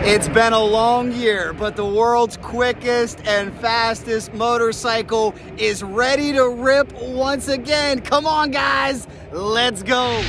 It's been a long year, but the world's quickest and fastest motorcycle is ready to rip once again. Come on, guys, let's go.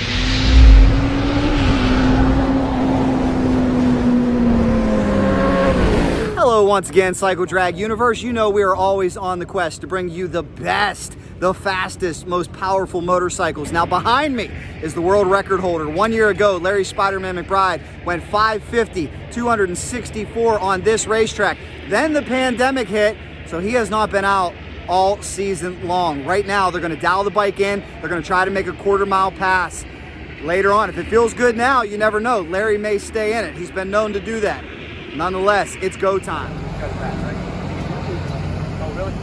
Hello once again, Cycle Drag Universe. You know we are always on the quest to bring you the best, the fastest, most powerful motorcycles. Now behind me is the world record holder. 1 year ago, Larry Spiderman McBride went 550, 264 on this racetrack. Then the pandemic hit, so he has not been out all season long. Right now, they're gonna dial the bike in. They're gonna try to make a quarter-mile pass. Later on, if it feels good now, you never know. Larry may stay in it. He's been known to do that. Nonetheless, it's go time. Oh, really?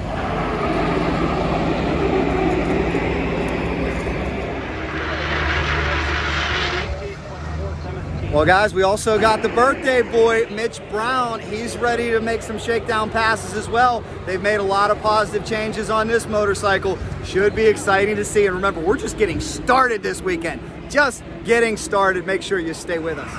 Well, guys, we also got the birthday boy, Mitch Brown. He's ready to make some shakedown passes as well. They've made a lot of positive changes on this motorcycle. Should be exciting to see. And remember, we're just getting started this weekend. Just getting started. Make sure you stay with us.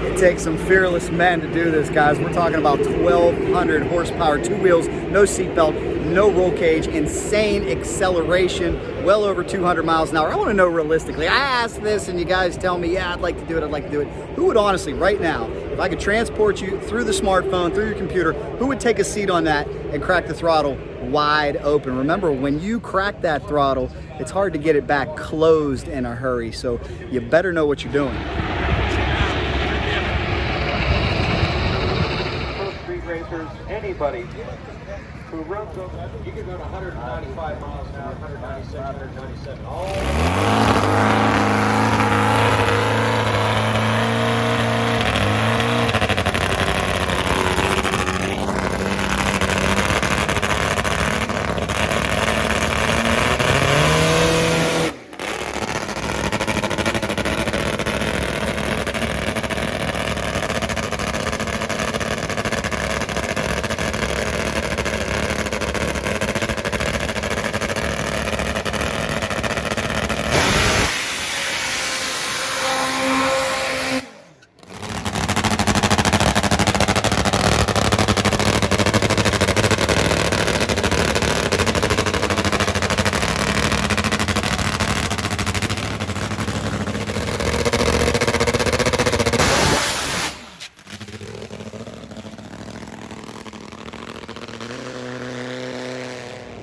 It takes some fearless men to do this, guys. We're talking about 1,200 horsepower, two wheels, no seatbelt, no roll cage, insane acceleration, well over 200 miles an hour. I want to know realistically. I asked this and you guys tell me, yeah, I'd like to do it, I'd like to do it. Who would honestly, right now, if I could transport you through the smartphone, through your computer, who would take a seat on that and crack the throttle wide open? Remember, when you crack that throttle, it's hard to get it back closed in a hurry, so you better know what you're doing. Racers, anybody who runs them, you can go to 195 miles an hour, 196, 197.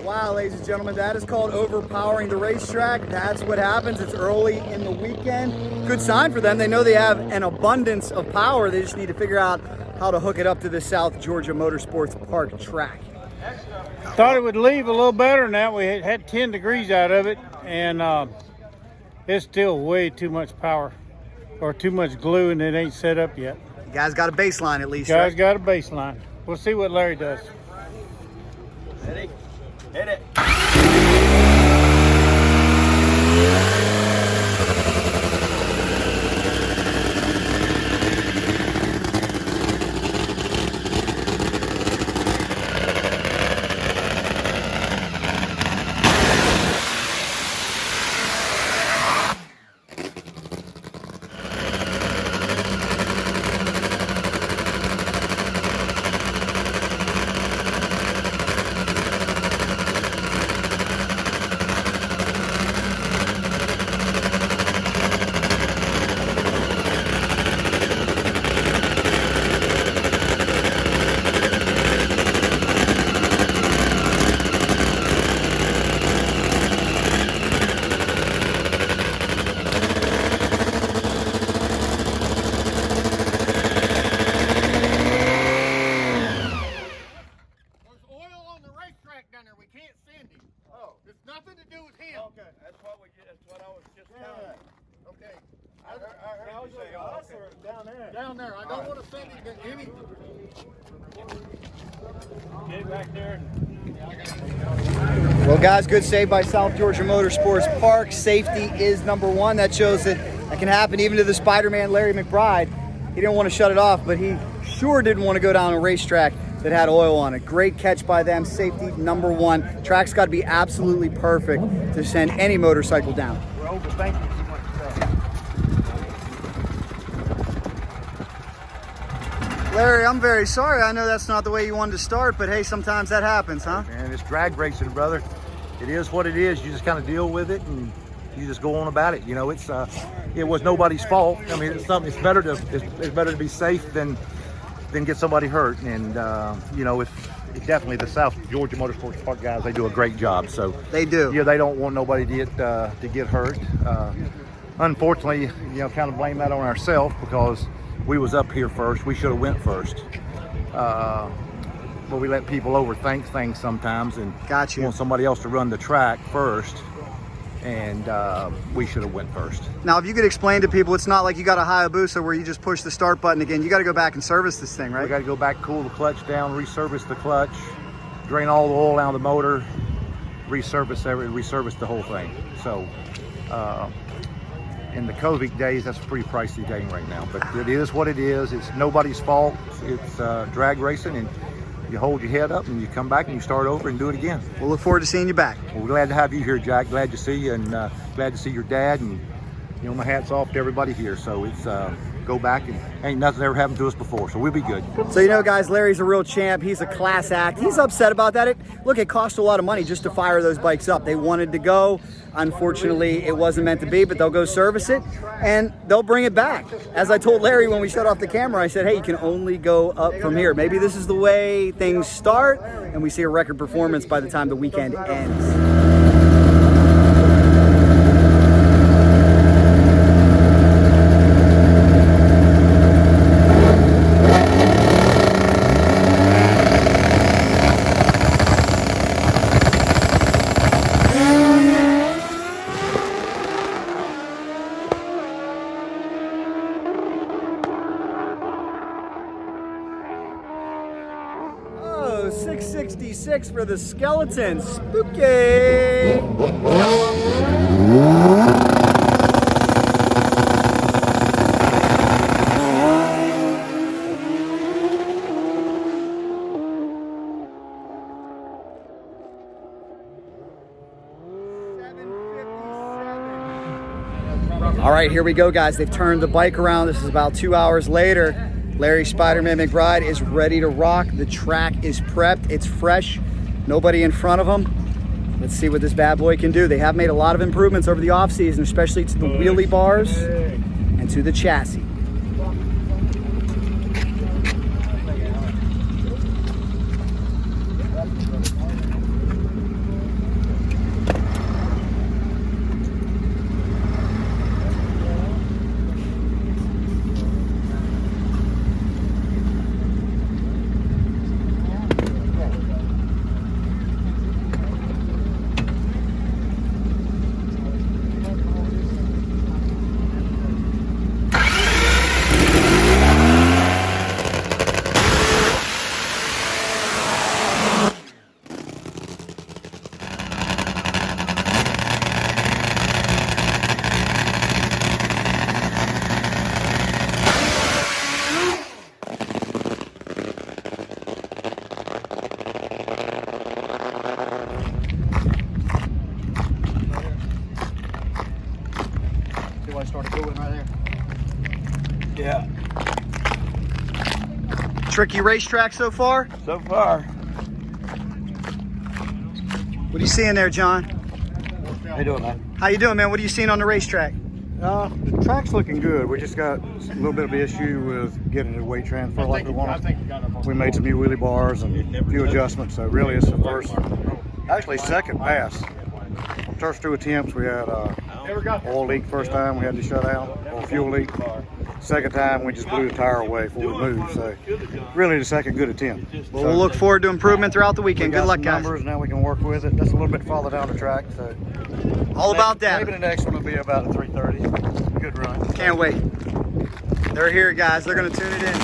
Wow, ladies and gentlemen, that is called overpowering the racetrack. That's what happens. It's early in the weekend. Good sign for them. They know they have an abundance of power. They just need to figure out how to hook it up to the South Georgia Motorsports Park track. Thought it would leave a little better than that. We had 10 degrees out of it, and it's still way too much power or too much glue, and it ain't set up yet. You guys got a baseline at least, Guys right? got a baseline. We'll see what Larry does. Ready? Hit it. Down there. I don't want to send it to any. Get it back there. Well, guys, good save by South Georgia Motorsports Park. Safety is number one. That shows that can happen even to the Spider-Man, Larry McBride. He didn't want to shut it off, but he sure didn't want to go down a racetrack that had oil on it. Great catch by them. Safety number one. Track's got to be absolutely perfect to send any motorcycle down. We're over. Thank you so much. Larry, I'm very sorry. I know that's not the way you wanted to start, but hey, sometimes that happens, huh? And it's drag racing, brother. It is what it is. You just kind of deal with it and you just go on about it. You know, it was nobody's fault. I mean, it's better to be safe than get somebody hurt. And you know, it's definitely the South Georgia Motorsports Park guys. They do a great job. So they do. Yeah, they don't want nobody to get hurt. Unfortunately, you know, kind of blame that on ourselves because we was up here first. We should have went first. But we let people overthink things sometimes and want somebody else to run the track first. And we should have went first. Now, if you could explain to people, it's not like you got a Hayabusa where you just push the start button again. You got to go back and service this thing, right? We got to go back, cool the clutch down, reservice the clutch, drain all the oil out of the motor, resurface the whole thing. So in the COVID days, that's a pretty pricey game right now. But it is what it is. It's nobody's fault. It's drag racing, and you hold your head up and you come back and you start over and do it again. We'll look forward to seeing you back. Well, we're glad to have you here, Jack. Glad to see you, and glad to see your dad. And you know, my hat's off to everybody here. So it's go back, and ain't nothing ever happened to us before, so we'll be good. So you know, guys, Larry's a real champ. He's a class act. He's upset about that. Look, it cost a lot of money just to fire those bikes up. They wanted to go. Unfortunately, it wasn't meant to be, but they'll go service it and they'll bring it back. As I told Larry when we shut off the camera, I said, hey, you can only go up from here. Maybe this is the way things start and we see a record performance by the time the weekend ends. Oh, 666 for the skeleton. Spooky. All right, here we go, guys. They've turned the bike around. This is about 2 hours later. Larry Spiderman McBride is ready to rock. The track is prepped. It's fresh. Nobody in front of him. Let's see what this bad boy can do. They have made a lot of improvements over the off-season, especially to the wheelie bars and to the chassis. Started going right there. Yeah. Tricky racetrack so far? So far. What are you seeing there, John? How you doing, man? How you doing, man? What are you seeing on the racetrack? The track's looking good. We just got a little bit of an issue with getting the weight transfer like we wanted. We made some new wheelie bars and a few adjustments, so really it's the first, actually second pass. First two attempts, we had oil leak first time, we had to shut out, or fuel leak. Second time, we just blew the tire away before we moved, so really the second good attempt. Well, we'll look forward to improvement throughout the weekend. Good luck, guys. Numbers, now we can work with it. That's a little bit farther down the track, so all about that. Maybe the next one will be about a 330. Good run. Can't wait. They're here, guys. They're going to tune it in.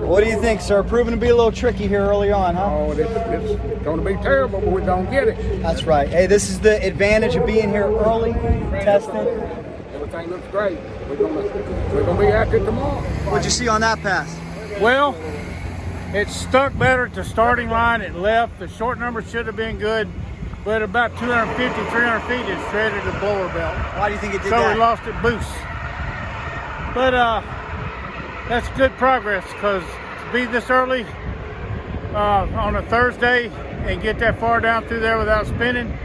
What do you think? think, sir? Proving to be a little tricky here early on, huh? Oh, it's going to be terrible, but we're going to get it. That's right. Hey, this is the advantage of being here early, testing. Everything looks great. We're going to be at it tomorrow. What'd you see on that pass? Well, it stuck better at the starting line. It left. The short number should have been good, but about 250, 300 feet, it shredded the blower belt. Why do you think it did So that? we lost at boost. But that's good progress, because to be this early on a Thursday and get that far down through there without spinning,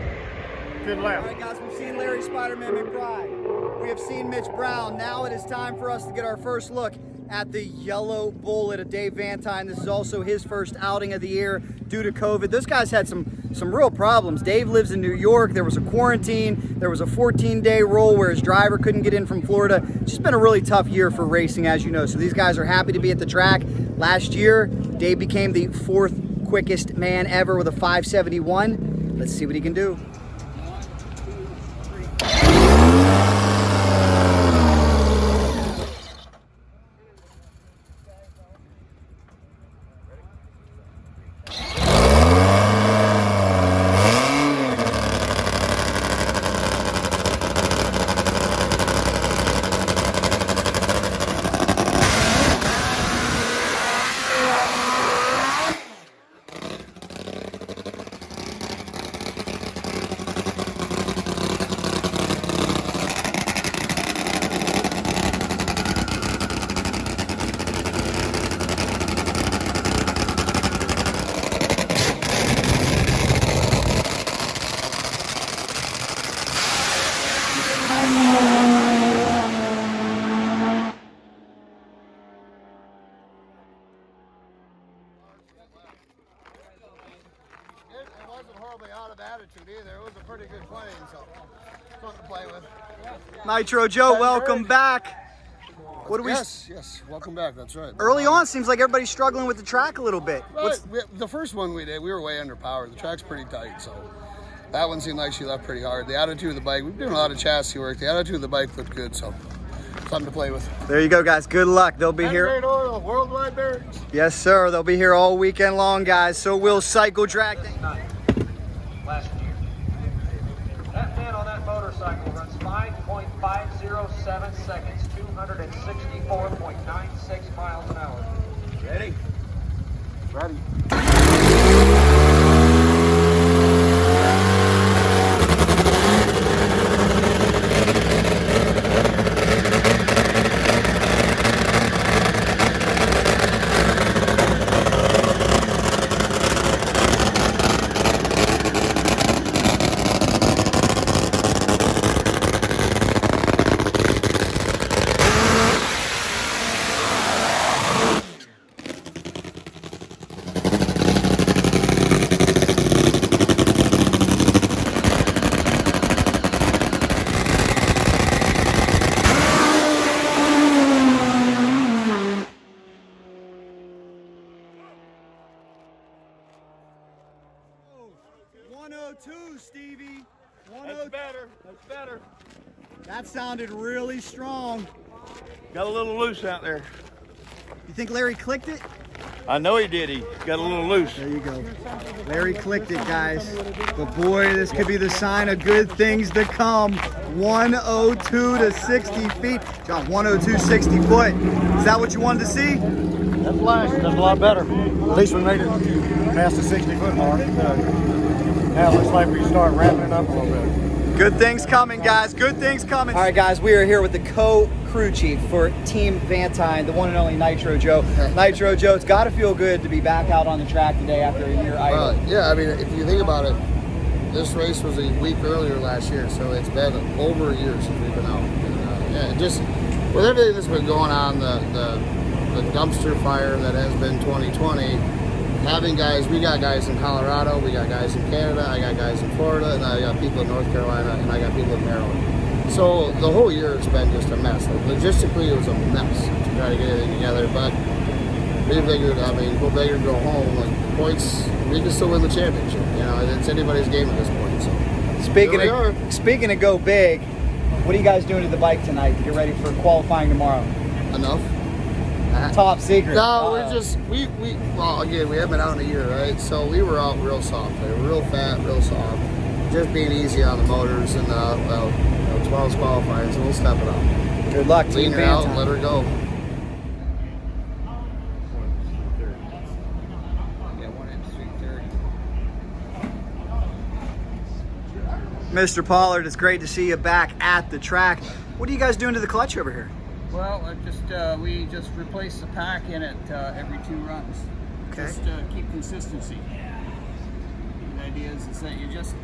good lap. All right, guys, we've seen Larry Spiderman McBride. We have seen Mitch Brown. Now it is time for us to get our first look at the yellow bullet of Dave Vantine. This is also his first outing of the year due to COVID. Those guys had some real problems. Dave lives in New York. There was a quarantine. There was a 14-day rule where his driver couldn't get in from Florida. It's just been a really tough year for racing, as you know. So these guys are happy to be at the track. Last year, Dave became the 4th quickest man ever with a 571. Let's see what he can do. It wasn't horribly out of attitude either. It was a pretty good plane, so fun to play with. Nitro Joe, welcome back. What do we? Yes, welcome back. That's right. Early on, seems like everybody's struggling with the track a little bit. Right. The first one we did, we were way underpowered. The track's pretty tight, so that one seemed like she left pretty hard. The attitude of the bike, we've been doing a lot of chassis work. The attitude of the bike looked good, so something to play with. There you go, guys. Good luck. They'll be here. Great oil, worldwide bearings. Yes, sir. They'll be here all weekend long, guys. So we'll cycle drag. Last year. That man on that motorcycle runs 5.507 seconds, 264.96 miles an hour. Ready? Ready. Stevie. That's better. That's better. That sounded really strong. Got a little loose out there. You think Larry clicked it? I know he did. He got a little loose. There you go. Larry clicked it, guys. But boy, this could be the sign of good things to come. 102 to 60 feet. John, 102, 60 foot. Is that what you wanted to see? That's flash. That's a lot better. At least we made it past the 60 foot mark. Now it looks like we start wrapping it up a little bit. Good things coming, guys. Good things coming. All right, guys, we are here with the co-crew chief for Team Vantine, the one and only Nitro Joe. Nitro Joe, it's got to feel good to be back out on the track today after a year idle. Yeah, I mean, if you think about it, this race was a week earlier last year, so it's been over a year since we've been out. And, yeah, just with everything that's been going on, the dumpster fire that has been 2020, having guys, we got guys in Colorado, we got guys in Canada, I got guys in Florida, and I got people in North Carolina, and I got people in Maryland. So the whole year has been just a mess. Like, logistically, it was a mess to try to get everything together, but we figured, I mean, go big or go home. Like, points, we can still win the championship. You know, it's anybody's game at this point. So Speaking of go big, what are you guys doing to the bike tonight to get ready for qualifying tomorrow? enough. Top secret. No, we're just well, again, we haven't been out in a year, right? So we were out real soft, right? Real fat, real soft, just being easy on the motors and 12's qualifying, so we'll step it up. Good luck, Clean Team her out, Vantine. let her go. Mr. Pollard, it's great to see you back at the track. What are you guys doing to the clutch over here? Well, we just replace the pack in it every 2 runs. Okay. Just keep consistency. The idea is that you just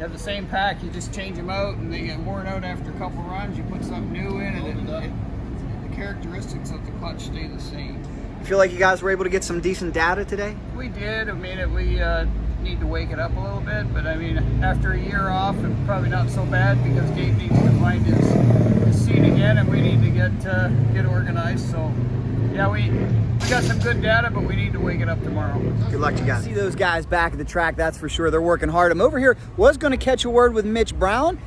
have the same pack, you just change them out, and they get worn out after a couple runs. You put something new in, and the characteristics of the clutch stay the same. You feel like you guys were able to get some decent data today? We did. I mean, we need to wake it up a little bit, but I mean, after a year off, and probably not so bad because Gabe needs to find his seat again, and we need to get organized. So, yeah, we got some good data, but we need to wake it up tomorrow. Good luck to you guys. See those guys back at the track, that's for sure. They're working hard. I'm over here, was going to catch a word with Mitch Brown.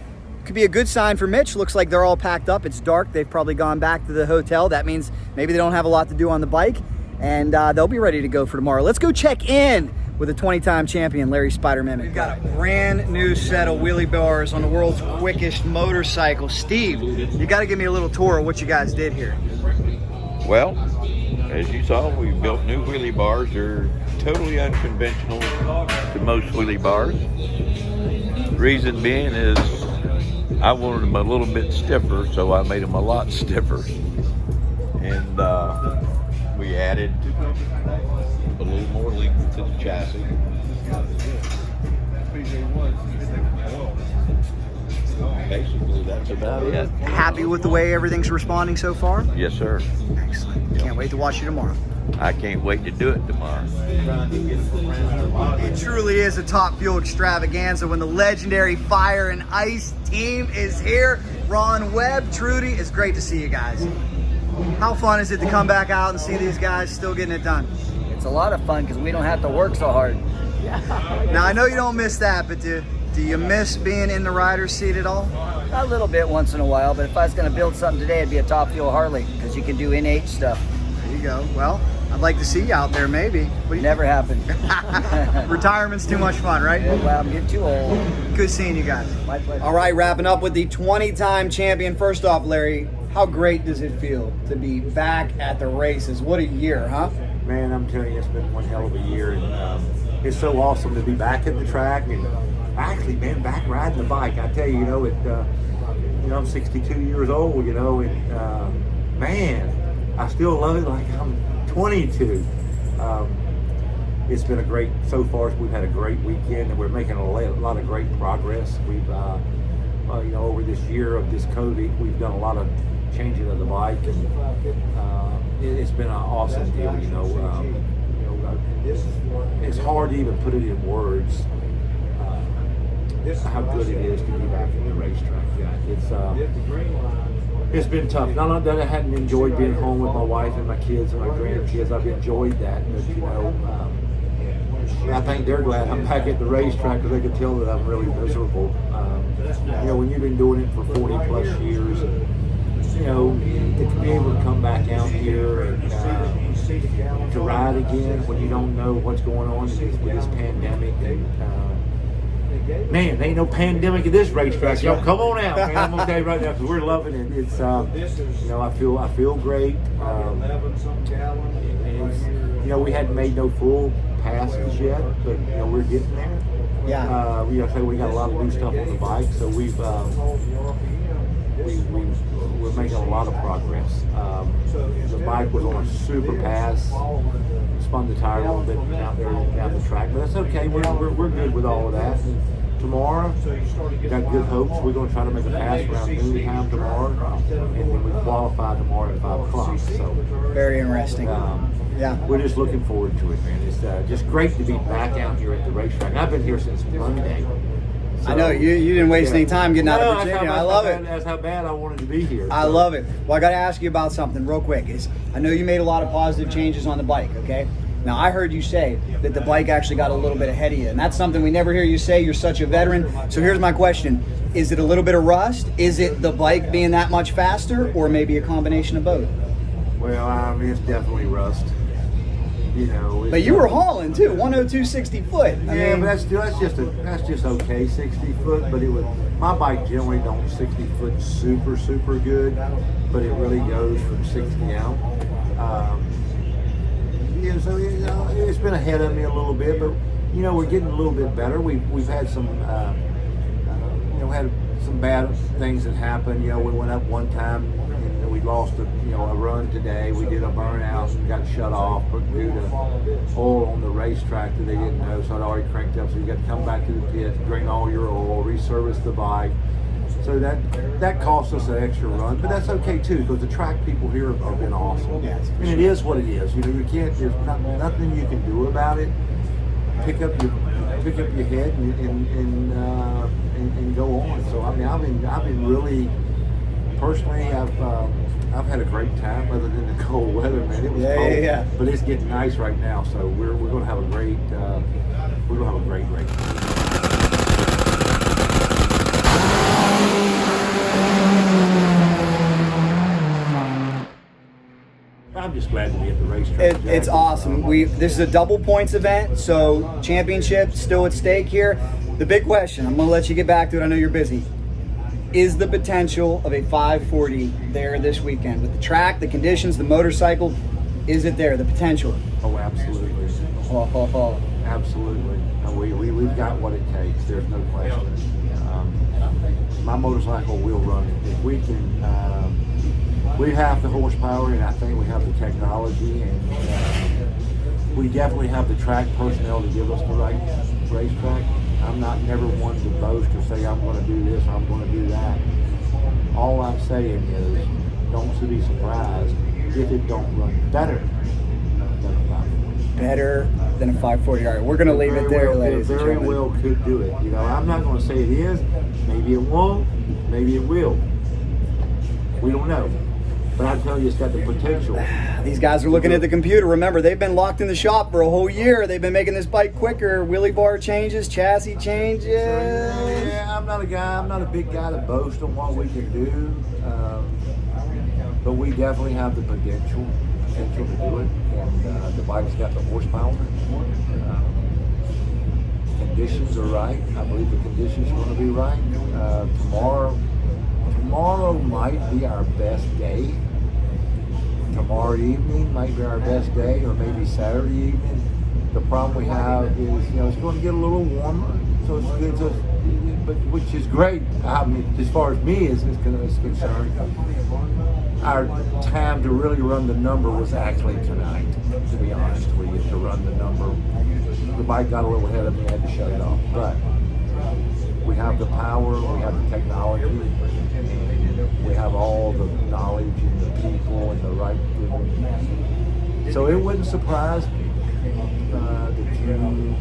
Could be a good sign for Mitch. Looks like they're all packed up. It's dark. They've probably gone back to the hotel. That means maybe they don't have a lot to do on the bike, and they'll be ready to go for tomorrow. Let's go check in with a 20-time champion, Larry Spiderman. We've got a brand new set of wheelie bars on the world's quickest motorcycle. Steve, you got to give me a little tour of what you guys did here. Well, as you saw, we built new wheelie bars. They're totally unconventional to most wheelie bars. Reason being is I wanted them a little bit stiffer, so I made them a lot stiffer. And we added a little more length to the chassis. Basically, that's about it. Happy with the way everything's responding so far? Yes, sir. Excellent. Can't wait to watch you tomorrow. I can't wait to do it tomorrow. It truly is a top fuel extravaganza when the legendary Fire and Ice team is here. Ron Webb, Trudy, it's great to see you guys. How fun is it to come back out and see these guys still getting it done? It's a lot of fun because we don't have to work so hard. Now, I know you don't miss that, but do you miss being in the rider's seat at all? A little bit once in a while, but if I was going to build something today, it'd be a top fuel Harley because you can do innate stuff. There you go. Well, I'd like to see you out there, maybe. What do you Never happened. Retirement's too much fun, right? Yeah, well, I'm getting too old. Good seeing you guys. My pleasure. All right, wrapping up with the 20-time champion. First off, Larry, how great does it feel to be back at the races? What a year, huh? Man, I'm telling you, it's been one hell of a year, and it's so awesome to be back at the track and actually, man, back riding the bike. I tell you, I'm 62 years old, and man, I still love it like I'm 22. It's been a great, so far we've had a great weekend, and we're making a lot of great progress. We've, over this year of this COVID, we've done a lot of changing of the bike, and it's been an awesome deal. It's hard to even put it in words how good it is to be back at the racetrack. It's been tough. Not that I hadn't enjoyed being home with my wife and my kids and my grandkids. I've enjoyed that, but I think they're glad I'm back at the racetrack because they can tell that I'm really miserable. When you've been doing it for 40 plus years, to be able to come back out here and to ride again when you don't know what's going on with this pandemic. Man, there ain't no pandemic at this racetrack. Y'all come on out, man. I'm gonna tell you right now, because we're loving it. It's, I feel great. We hadn't made no full passes yet, but we're getting there. Yeah. We got a lot of new stuff on the bike, so we're making a lot of progress. The bike was on a super pass, spun the tire a little bit out there down the track, but that's okay. We're good with all of that. And tomorrow, got good hopes. We're going to try to make a pass around noon time tomorrow, and then we qualify tomorrow at 5 o'clock. So very interesting. Yeah, we're just looking forward to it, man. It's just great to be back out here at the racetrack. I've been here since Monday. So, I know you didn't waste any time getting out of Virginia. I love it. That's how bad I wanted to be here. I love it. Well, I got to ask you about something real quick. I know you made a lot of positive changes on the bike, okay? Now, I heard you say that the bike actually got a little bit ahead of you, and that's something we never hear you say. You're such a veteran. So here's my question. Is it a little bit of rust? Is it the bike being that much faster, or maybe a combination of both? Well, I mean, it's definitely rust. You know. But you were hauling too, 102 60 foot. I Yeah, mean, but that's just okay, 60 foot. But it was my bike generally don't 60 foot super good, but it really goes from 60 out. Yeah, so it's been ahead of me a little bit, but you know we're getting a little bit better. We've had some had some bad things that happened. You know, we went up one time and we lost a run today. We did a burnout and got shut off due to oil on the racetrack that they didn't know, so it already cranked up. So you got to come back to the pit, drain all your oil, reservice the bike. So that cost us an extra run, but that's okay too because the track people here have been awesome. Yes, and it is what it is. You know, you can't. There's nothing you can do about it. Pick up your head and go on. So I mean, I've been really personally. I've had a great time other than the cold weather, man. It was cold, but it's getting nice right now. So we're going to have a great race. I'm just glad to be at the racetrack. It's awesome. This is a double points event, so championship still at stake here. The big question, I'm going to let you get back to it. I know you're busy. Is the potential of a 540 there this weekend? With the track, the conditions, the motorcycle, is it there, the potential? Oh, absolutely. Absolutely. We've got what it takes. There's no question. My motorcycle will run it. If we can... we have the horsepower, and I think we have the technology, and we definitely have the track personnel to give us the right racetrack. I'm never one to boast or say I'm going to do this, I'm going to do that. All I'm saying is, don't be surprised if it don't run better than a 540. Better than a 540. All right, we're going to leave it there, ladies and gentlemen. Very well could do it. You know, I'm not going to say it is. Maybe it won't. Maybe it will. We don't know. But I tell you, it's got the potential. These guys are looking at the computer. Remember, they've been locked in the shop for a whole year. They've been making this bike quicker. Wheelie bar changes, chassis changes. Yeah, I'm not a big guy to boast on what we can do. But we definitely have the potential to do it. And the bike's got the horsepower. Conditions are right. I believe the conditions are going to be right. Tomorrow might be our best day. Tomorrow evening might be our best day, or maybe Saturday evening. The problem we have is, it's going to get a little warmer, so it's good. But which is great. I mean, as far as me is concerned, our time to really run the number was actually tonight. To be honest with you, to run the number, the bike got a little ahead of me. I had to shut it off, but. We have the power, we have the technology, and we have all the knowledge and the people and the right people. So it wouldn't surprise me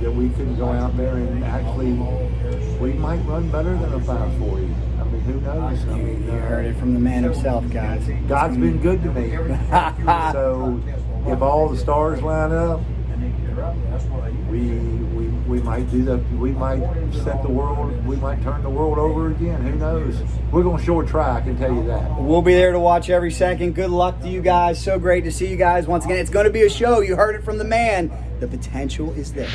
that we could go out there and actually, we might run better than a 540. I mean, who knows? I mean, you heard it from the man himself, guys. God's been good to me. So if all the stars line up, we might we might set the world, we might turn the world over again. Who knows? We're going to short try, I can tell you that. We'll be there to watch every second. Good luck to you guys. So great to see you guys once again. It's going to be a show. You heard it from the man. The potential is there.